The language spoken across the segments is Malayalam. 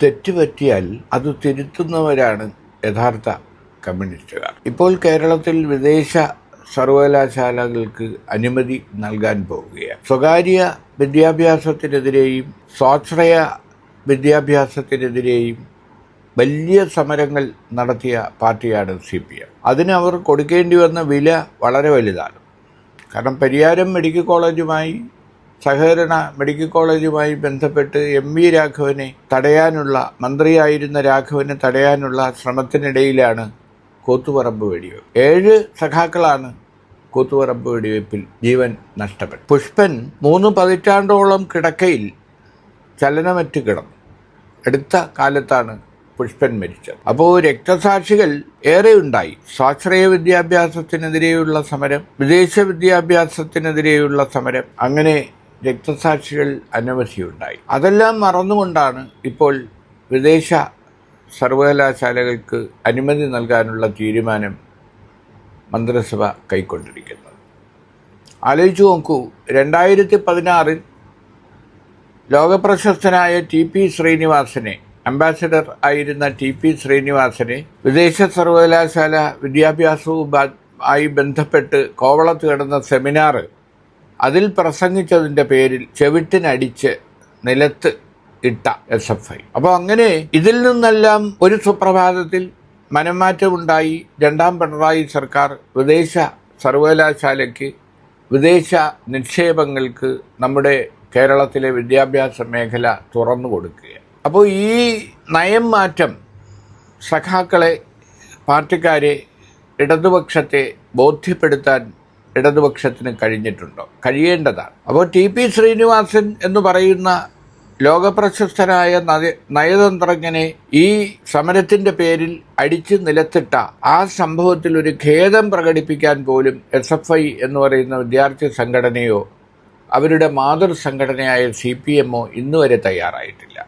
തെറ്റുപറ്റിയാൽ അത് തിരുത്തുന്നവരാണ് യഥാർത്ഥ കമ്മ്യൂണിസ്റ്റുകാർ. ഇപ്പോൾ കേരളത്തിൽ വിദേശ സർവകലാശാലകൾക്ക് അനുമതി നൽകാൻ പോവുകയാണ്. സ്വകാര്യ വിദ്യാഭ്യാസത്തിനെതിരെയും സ്വാശ്രയ വിദ്യാഭ്യാസത്തിനെതിരെയും വലിയ സമരങ്ങൾ നടത്തിയ പാർട്ടിയാണ് CPM. അതിന് അവർ കൊടുക്കേണ്ടി വന്ന വില വളരെ വലുതാണ്. കാരണം പരിയാരം മെഡിക്കൽ കോളേജുമായി സഹകരണ മെഡിക്കൽ കോളേജുമായി ബന്ധപ്പെട്ട് MV രാഘവനെ തടയാനുള്ള, മന്ത്രിയായിരുന്ന രാഘവനെ തടയാനുള്ള ശ്രമത്തിനിടയിലാണ് കൂത്തുപറമ്പ് വെടിവെപ്പ്. 7 സഖാക്കളാണ് കൂത്തുപറമ്പ് വെടിവെപ്പിൽ ജീവൻ നഷ്ടപ്പെട്ടു. പുഷ്പൻ 3 പതിറ്റാണ്ടോളം കിടക്കയിൽ ചലനമറ്റ് കിടന്നു. അടുത്ത കാലത്താണ് പുഷ്പൻ മരിച്ചത്. അപ്പോൾ രക്തസാക്ഷികൾ ഏറെ ഉണ്ടായി. സ്വാശ്രയ വിദ്യാഭ്യാസത്തിനെതിരെയുള്ള സമരം, വിദേശ വിദ്യാഭ്യാസത്തിനെതിരെയുള്ള സമരം, അങ്ങനെ രക്തസാക്ഷികൾ അനവധിയുണ്ടായി. അതെല്ലാം മറന്നുകൊണ്ടാണ് ഇപ്പോൾ വിദേശ സർവകലാശാലകൾക്ക് അനുമതി നൽകാനുള്ള തീരുമാനം മന്ത്രിസഭ കൈക്കൊണ്ടിരിക്കുന്നത്. ആലോചിച്ചു നോക്കൂ, 2016 ലോകപ്രശസ്തനായ TP ശ്രീനിവാസനെ, അംബാസഡർ ആയിരുന്ന TP ശ്രീനിവാസനെ വിദേശ സർവകലാശാല വിദ്യാഭ്യാസവുമായി ബന്ധപ്പെട്ട് കോവളത്ത് കിടന്ന സെമിനാർ, അതിൽ പ്രസംഗിച്ചതിൻ്റെ പേരിൽ ചെവിട്ടിനടിച്ച് നിലത്ത് ഇട്ട SFI. അപ്പോൾ അങ്ങനെ ഇതിൽ നിന്നെല്ലാം ഒരു സുപ്രഭാതത്തിൽ മനംമാറ്റമുണ്ടായി. 2ാം പിണറായി സർക്കാർ വിദേശ സർവകലാശാലയ്ക്ക്, വിദേശ നിക്ഷേപങ്ങൾക്ക് നമ്മുടെ കേരളത്തിലെ വിദ്യാഭ്യാസ മേഖല തുറന്നു കൊടുക്കുകയാണ്. അപ്പോൾ ഈ നയം മാറ്റം സഖാക്കളെ, പാർട്ടിക്കാരെ, ഇടതുപക്ഷത്തെ ബോധ്യപ്പെടുത്താൻ ഇടതുപക്ഷത്തിന് കഴിഞ്ഞിട്ടുണ്ടോ? കഴിയേണ്ടതാണ്. അപ്പോൾ TP ശ്രീനിവാസൻ എന്ന് പറയുന്ന ലോകപ്രശസ്തനായ നയതന്ത്രജ്ഞനെ ഈ സമരത്തിൻ്റെ പേരിൽ അടിച്ച് നിലത്തിട്ട ആ സംഭവത്തിൽ ഒരു ഖേദം പ്രകടിപ്പിക്കാൻ പോലും SFI എന്ന് പറയുന്ന വിദ്യാർത്ഥി സംഘടനയോ അവരുടെ മാതൃ സംഘടനയായ CPMO ഇന്നുവരെ തയ്യാറായിട്ടില്ല.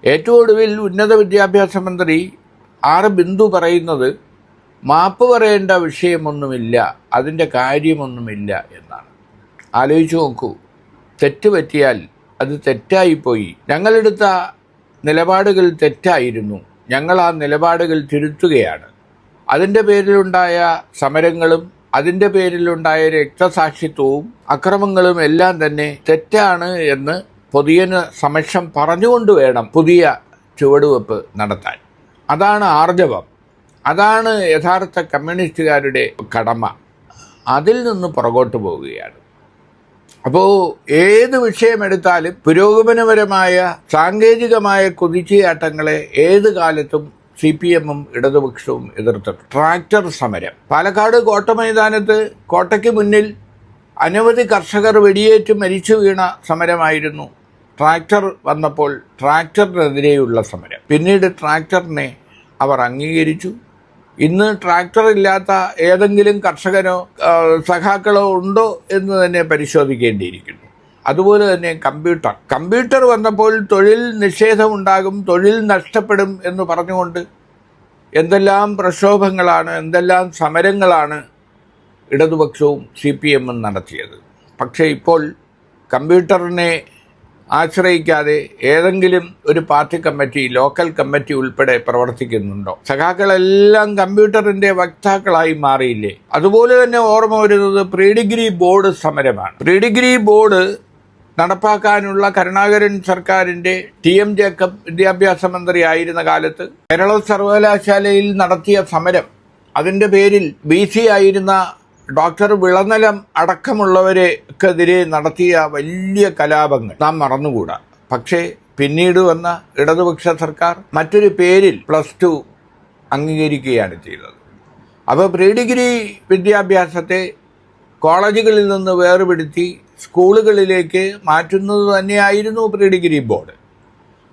ഏറ്റവും ഒടുവിൽ ഉന്നത വിദ്യാഭ്യാസ മന്ത്രി ബിന്ദു പറയുന്നത് മാപ്പ് പറയേണ്ട വിഷയമൊന്നുമില്ല, അതിൻ്റെ കാര്യമൊന്നുമില്ല എന്നാണ്. ആലോചിച്ചു നോക്കൂ, തെറ്റ് പറ്റിയാൽ അത് തെറ്റായിപ്പോയി. ഞങ്ങളെടുത്ത നിലപാടുകൾ തെറ്റായിരുന്നു, ഞങ്ങൾ ആ നിലപാടുകൾ തിരുത്തുകയാണ്. അതിൻ്റെ പേരിലുണ്ടായ സമരങ്ങളും അതിൻ്റെ പേരിലുണ്ടായ രക്തസാക്ഷിത്വവും അക്രമങ്ങളും എല്ലാം തന്നെ തെറ്റാണ് എന്ന് പൊതുജന സമക്ഷം പറഞ്ഞുകൊണ്ട് വേണം പുതിയ ചുവടുവെപ്പ് നടത്താൻ. അതാണ് ആർജവം, അതാണ് യഥാർത്ഥ കമ്മ്യൂണിസ്റ്റുകാരുടെ കടമ. അതിൽ നിന്ന് പുറകോട്ട് പോവുകയാണ്. അപ്പോൾ ഏത് വിഷയമെടുത്താലും പുരോഗമനപരമായ സാങ്കേതികമായ കുതിച്ചുചാട്ടങ്ങളെ ഏത് കാലത്തും CPM-ഉം ഇടതുപക്ഷവും എതിർത്തിട്ടുണ്ട്. ട്രാക്ടർ സമരം, പാലക്കാട് കോട്ട മൈതാനത്ത് കോട്ടയ്ക്ക് മുന്നിൽ അനവധി കർഷകർ വെടിയേറ്റ് മരിച്ചു വീണ സമരമായിരുന്നു. ട്രാക്ടർ വന്നപ്പോൾ ട്രാക്ടറിനെതിരെയുള്ള സമരം. പിന്നീട് ട്രാക്ടറിനെ അവർ അംഗീകരിച്ചു. ഇന്ന് ട്രാക്ടർ ഇല്ലാത്ത ഏതെങ്കിലും കർഷകനോ സഖാക്കളോ ഉണ്ടോ എന്ന് തന്നെ പരിശോധിക്കേണ്ടിയിരിക്കുന്നു. അതുപോലെ തന്നെ കമ്പ്യൂട്ടർ വന്നപ്പോൾ തൊഴിൽ നിഷേധമുണ്ടാകും, തൊഴിൽ നഷ്ടപ്പെടും എന്ന് പറഞ്ഞുകൊണ്ട് എന്തെല്ലാം പ്രക്ഷോഭങ്ങളാണ്, എന്തെല്ലാം സമരങ്ങളാണ് ഇടതുപക്ഷവും CPM-ഉം നടത്തിയത്. പക്ഷേ ഇപ്പോൾ കമ്പ്യൂട്ടറിനെ ആശ്രയിക്കാതെ ഏതെങ്കിലും ഒരു പാർട്ടി കമ്മിറ്റി, ലോക്കൽ കമ്മിറ്റി ഉൾപ്പെടെ പ്രവർത്തിക്കുന്നുണ്ടോ? സഖാക്കളെല്ലാം കമ്പ്യൂട്ടറിൻ്റെ വക്താക്കളായി മാറിയില്ലേ? അതുപോലെ തന്നെ ഓർമ്മ വരുന്നത് പ്രീ ഡിഗ്രി ബോർഡ് സമരമാണ്. പ്രീ ഡിഗ്രി ബോർഡ് നടപ്പാക്കാനുള്ള കരുണാകരൻ സർക്കാരിൻ്റെ TM ജേക്കബ് വിദ്യാഭ്യാസ മന്ത്രി ആയിരുന്ന കാലത്ത് കേരള സർവകലാശാലയിൽ നടത്തിയ സമരം, അതിൻ്റെ പേരിൽ BC ആയിരുന്ന ഡോക്ടർ വിളനിലം അടക്കമുള്ളവരെക്കെതിരെ നടത്തിയ വലിയ കലാപങ്ങൾ നാം മറന്നുകൂടാ. പക്ഷേ പിന്നീട് വന്ന ഇടതുപക്ഷ സർക്കാർ മറ്റൊരു പേരിൽ +2 അംഗീകരിക്കുകയാണ് ചെയ്തത്. അപ്പോൾ പ്രീ ഡിഗ്രി വിദ്യാഭ്യാസത്തെ കോളേജുകളിൽ നിന്ന് വേർപെടുത്തി സ്കൂളുകളിലേക്ക് മാറ്റുന്നത് തന്നെയായിരുന്നു പ്രീ ഡിഗ്രി ബോർഡ്.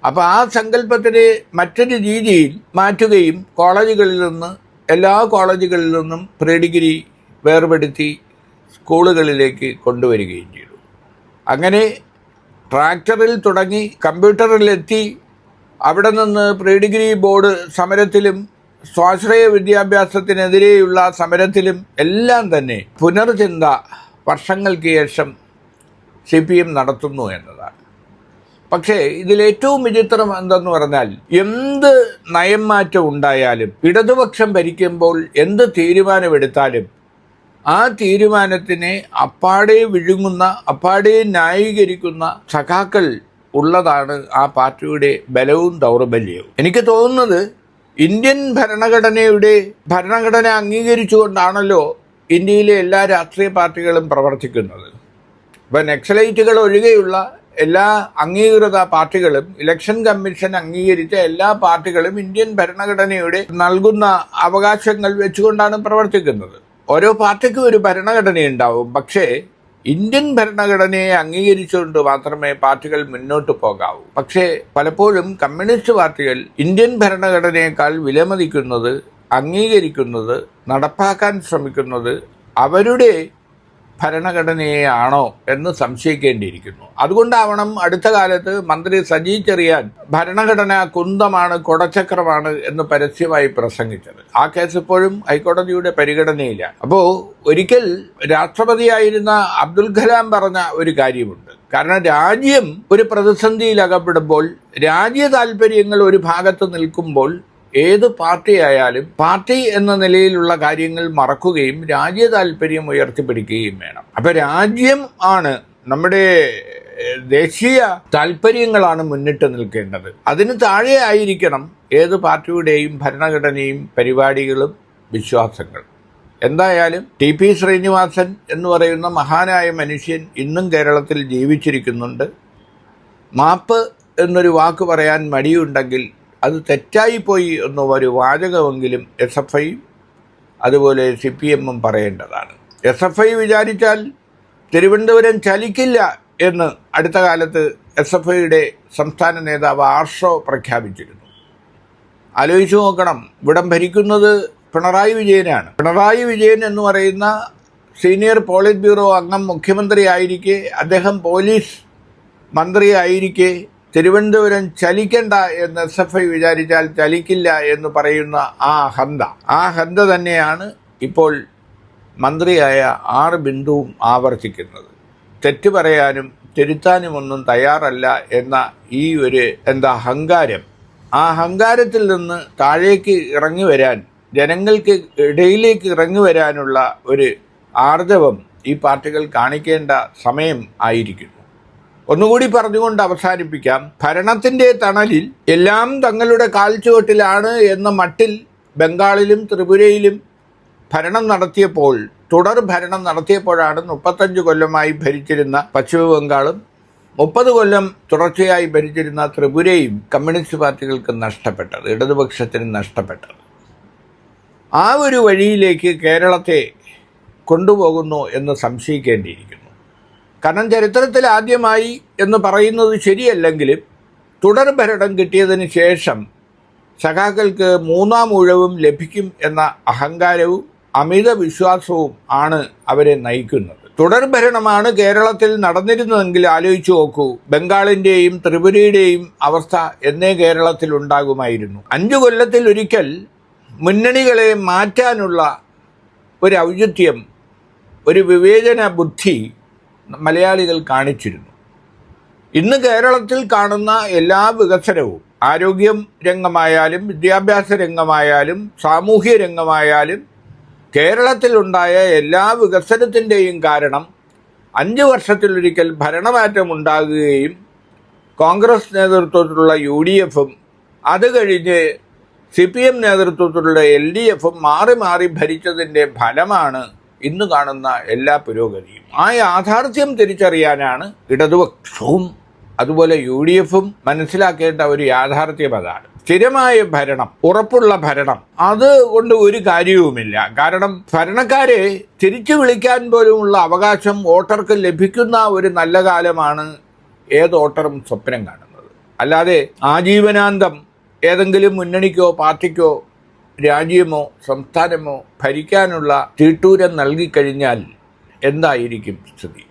അപ്പോൾ ആ സങ്കല്പത്തിനെ മറ്റൊരു രീതിയിൽ മാറ്റുകയും എല്ലാ കോളേജുകളിൽ നിന്നും പ്രീ ഡിഗ്രി വേർപെടുത്തി സ്കൂളുകളിലേക്ക് കൊണ്ടുവരികയും ചെയ്തു. അങ്ങനെ ട്രാക്ടറിൽ തുടങ്ങി കമ്പ്യൂട്ടറിലെത്തി, അവിടെ നിന്ന് പ്രീ ഡിഗ്രി ബോർഡ് സമരത്തിലും സ്വാശ്രയ വിദ്യാഭ്യാസത്തിനെതിരെയുള്ള സമരത്തിലും എല്ലാം തന്നെ പുനർചിന്ത വർഷങ്ങൾക്ക് ശേഷം CPM നടത്തുന്നു എന്നതാണ്. പക്ഷേ ഇതിലേറ്റവും വിചിത്രം എന്തെന്ന് പറഞ്ഞാൽ എന്ത് നയം മാറ്റം ഉണ്ടായാലും ഇടതുപക്ഷം ഭരിക്കുമ്പോൾ എന്ത് തീരുമാനമെടുത്താലും ആ തീരുമാനത്തിനെ അപ്പാടെ വിഴുങ്ങുന്ന, അപ്പാടെ ന്യായീകരിക്കുന്ന സഖാക്കൾ ഉള്ളതാണ് ആ പാർട്ടിയുടെ ബലവും ദൗർബല്യവും. എനിക്ക് തോന്നുന്നത് ഇന്ത്യൻ ഭരണഘടന അംഗീകരിച്ചുകൊണ്ടാണല്ലോ ഇന്ത്യയിലെ എല്ലാ രാഷ്ട്രീയ പാർട്ടികളും പ്രവർത്തിക്കുന്നത്. ഇപ്പം നക്സലൈറ്റുകൾ ഒഴികെയുള്ള എല്ലാ അംഗീകൃത പാർട്ടികളും, ഇലക്ഷൻ കമ്മീഷൻ അംഗീകരിച്ച എല്ലാ പാർട്ടികളും ഇന്ത്യൻ ഭരണഘടനയുടെ നൽകുന്ന അവകാശങ്ങൾ വെച്ചുകൊണ്ടാണ് പ്രവർത്തിക്കുന്നത്. ഓരോ പാർട്ടിക്കും ഒരു ഭരണഘടനയുണ്ടാവും. പക്ഷേ ഇന്ത്യൻ ഭരണഘടനയെ അംഗീകരിച്ചുകൊണ്ട് മാത്രമേ പാർട്ടികൾ മുന്നോട്ട് പോകാവൂ. പക്ഷേ പലപ്പോഴും കമ്മ്യൂണിസ്റ്റ് പാർട്ടികൾ ഇന്ത്യൻ ഭരണഘടനയേക്കാൾ വിലമതിക്കുന്നത്, അംഗീകരിക്കുന്നത്, നടപ്പാക്കാൻ ശ്രമിക്കുന്നത് അവരുടെ ഭരണഘടനയാണോ എന്ന് സംശയിക്കേണ്ടിയിരിക്കുന്നു. അതുകൊണ്ടാവണം അടുത്ത കാലത്ത് മന്ത്രി സജി ചെറിയാൻ ഭരണഘടന കുന്തമാണ്, കൊടച്ചക്രമാണ് എന്ന് പരസ്യമായി പ്രസംഗിച്ചത്. ആ കേസ് ഇപ്പോഴും ഹൈക്കോടതിയുടെ പരിഗണനയില്ല. അപ്പോൾ ഒരിക്കൽ രാഷ്ട്രപതിയായിരുന്ന അബ്ദുൽ കലാം പറഞ്ഞ ഒരു കാര്യമുണ്ട്. കാരണം രാജ്യം ഒരു പ്രതിസന്ധിയിൽ അകപ്പെടുമ്പോൾ, രാജ്യ താല്പര്യങ്ങൾ ഒരു ഭാഗത്ത് നിൽക്കുമ്പോൾ ഏത് പാർട്ടിയായാലും പാർട്ടി എന്ന നിലയിലുള്ള കാര്യങ്ങൾ മറക്കുകയും രാജ്യ താല്പര്യം ഉയർത്തിപ്പിടിക്കുകയും വേണം. അപ്പൊ രാജ്യം ആണ്, നമ്മുടെ ദേശീയ താല്പര്യങ്ങളാണ് മുന്നിട്ട് നിൽക്കേണ്ടത്. അതിന് താഴെ ആയിരിക്കണം ഏത് പാർട്ടിയുടെയും ഭരണഘടനയും പരിപാടികളും വിശ്വാസങ്ങളും. എന്തായാലും ടി.പി. ശ്രീനിവാസൻ എന്ന് പറയുന്ന മഹാനായ മനുഷ്യൻ ഇന്നും കേരളത്തിൽ ജീവിച്ചിരിക്കുന്നുണ്ട്. മാപ്പ് എന്നൊരു വാക്ക് പറയാൻ മടിയുണ്ടെങ്കിൽ അത് തെറ്റായിപ്പോയി എന്ന ഒരു വാചകമെങ്കിലും SFIയും അതുപോലെ CPMും പറയേണ്ടതാണ്. SFI വിചാരിച്ചാൽ തിരുവനന്തപുരം ചലിക്കില്ല എന്ന് അടുത്ത കാലത്ത് SFIയുടെ സംസ്ഥാന നേതാവ് ആർഷോ പ്രഖ്യാപിച്ചിരുന്നു. ആലോചിച്ചു നോക്കണം, ഇവിടം ഭരിക്കുന്നത് പിണറായി വിജയനാണ്. പിണറായി വിജയൻ എന്ന് പറയുന്ന സീനിയർ പോളിറ്റ് ബ്യൂറോ അംഗം മുഖ്യമന്ത്രി ആയിരിക്കെ, അദ്ദേഹം പോലീസ് മന്ത്രി ആയിരിക്കെ തിരുവനന്തപുരം ചലിക്കണ്ട എന്ന് SFI വിചാരിച്ചാൽ ചലിക്കില്ല എന്ന് പറയുന്ന ആ ഹന്ത തന്നെയാണ് ഇപ്പോൾ മന്ത്രിയായ ആർ ബിന്ദുവും ആവർത്തിക്കുന്നത്. തെറ്റ് പറയാനും തിരുത്താനുമൊന്നും തയ്യാറല്ല എന്ന ഈ ഒരു അഹങ്കാരം, ആ അഹങ്കാരത്തിൽ നിന്ന് താഴേക്ക് ഇറങ്ങി വരാൻ, ജനങ്ങൾക്ക് ഇടയിലേക്ക് ഇറങ്ങി വരാനുള്ള ഒരു ആർജവം ഈ പാർട്ടികൾ കാണിക്കേണ്ട സമയം ആയിരിക്കുന്നു. ഒന്നുകൂടി പറഞ്ഞുകൊണ്ട് അവസാനിപ്പിക്കാം. ഭരണത്തിന്റെ തണലിൽ എല്ലാം തങ്ങളുടെ കാൽച്ചുവട്ടിലാണ് എന്ന മട്ടിൽ ബംഗാളിലും ത്രിപുരയിലും തുടർ ഭരണം നടത്തിയപ്പോഴാണ് 35 കൊല്ലമായി ഭരിച്ചിരുന്ന പശ്ചിമ ബംഗാളും 30 കൊല്ലം തുടർച്ചയായി ഭരിച്ചിരുന്ന ത്രിപുരയും കമ്മ്യൂണിസ്റ്റ് പാർട്ടികൾക്ക് നഷ്ടപ്പെട്ടത്, ഇടതുപക്ഷത്തിന് നഷ്ടപ്പെട്ടത്. ആ ഒരു വഴിയിലേക്ക് കേരളത്തെ കൊണ്ടുപോകുന്നു എന്ന് സംശയിക്കേണ്ടിയിരിക്കുന്നു. കാരണം ചരിത്രത്തിൽ ആദ്യമായി എന്ന് പറയുന്നത് ശരിയല്ലെങ്കിലും തുടർ ഭരണം കിട്ടിയതിന് ശേഷം സഖാക്കൾക്ക് മൂന്നാം ഊഴവും ലഭിക്കും എന്ന അഹങ്കാരവും അമിത വിശ്വാസവും ആണ് അവരെ നയിക്കുന്നത്. തുടർ ഭരണമാണ് കേരളത്തിൽ നടന്നിരുന്നതെങ്കിൽ ആലോചിച്ചു നോക്കൂ, ബംഗാളിൻ്റെയും ത്രിപുരയുടെയും അവസ്ഥ എന്നേ കേരളത്തിൽ ഉണ്ടാകുമായിരുന്നു. 5 കൊല്ലത്തിൽ ഒരിക്കൽ മുന്നണികളെ മാറ്റാനുള്ള ഒരു ഔചിത്യം, ഒരു വിവേചന ബുദ്ധി മലയാളികൾ കാണിച്ചിരുന്നു. ഇന്ന് കേരളത്തിൽ കാണുന്ന എല്ലാ വികസനവും, ആരോഗ്യം രംഗമായാലും വിദ്യാഭ്യാസ രംഗമായാലും സാമൂഹ്യ രംഗമായാലും കേരളത്തിലുണ്ടായ എല്ലാ വികസനത്തിൻ്റെയും കാരണം 5 വർഷത്തിലൊരിക്കൽ ഭരണമാറ്റം ഉണ്ടാകുകയും കോൺഗ്രസ് നേതൃത്വത്തിലുള്ള UDFും അത് കഴിഞ്ഞ് CPM നേതൃത്വത്തിലുള്ള LDFും മാറി മാറി ഭരിച്ചതിൻ്റെ ഫലമാണ് ഇന്ന് കാണുന്ന എല്ലാ പുരോഗതിയും. ആ യാഥാർത്ഥ്യം തിരിച്ചറിയാനാണ് ഇടതുപക്ഷവും അതുപോലെ UDFും മനസ്സിലാക്കേണ്ട ഒരു യാഥാർത്ഥ്യം അതാണ്. സ്ഥിരമായ ഭരണം, ഉറപ്പുള്ള ഭരണം, അതുകൊണ്ട് ഒരു കാര്യവുമില്ല. കാരണം ഭരണക്കാരെ തിരിച്ചു വിളിക്കാൻ പോലുമുള്ള അവകാശം വോട്ടർക്ക് ലഭിക്കുന്ന ഒരു നല്ല കാലമാണ് ഏത് വോട്ടറും സ്വപ്നം കാണുന്നത്. അല്ലാതെ ആജീവനാന്തം ഏതെങ്കിലും മുന്നണിക്കോ പാർട്ടിക്കോ രാജ്യമോ സംസ്ഥാനമോ ഭരിക്കാനുള്ള തീട്ടൂരം നൽകിക്കഴിഞ്ഞാൽ എന്തായിരിക്കും സ്ഥിതി?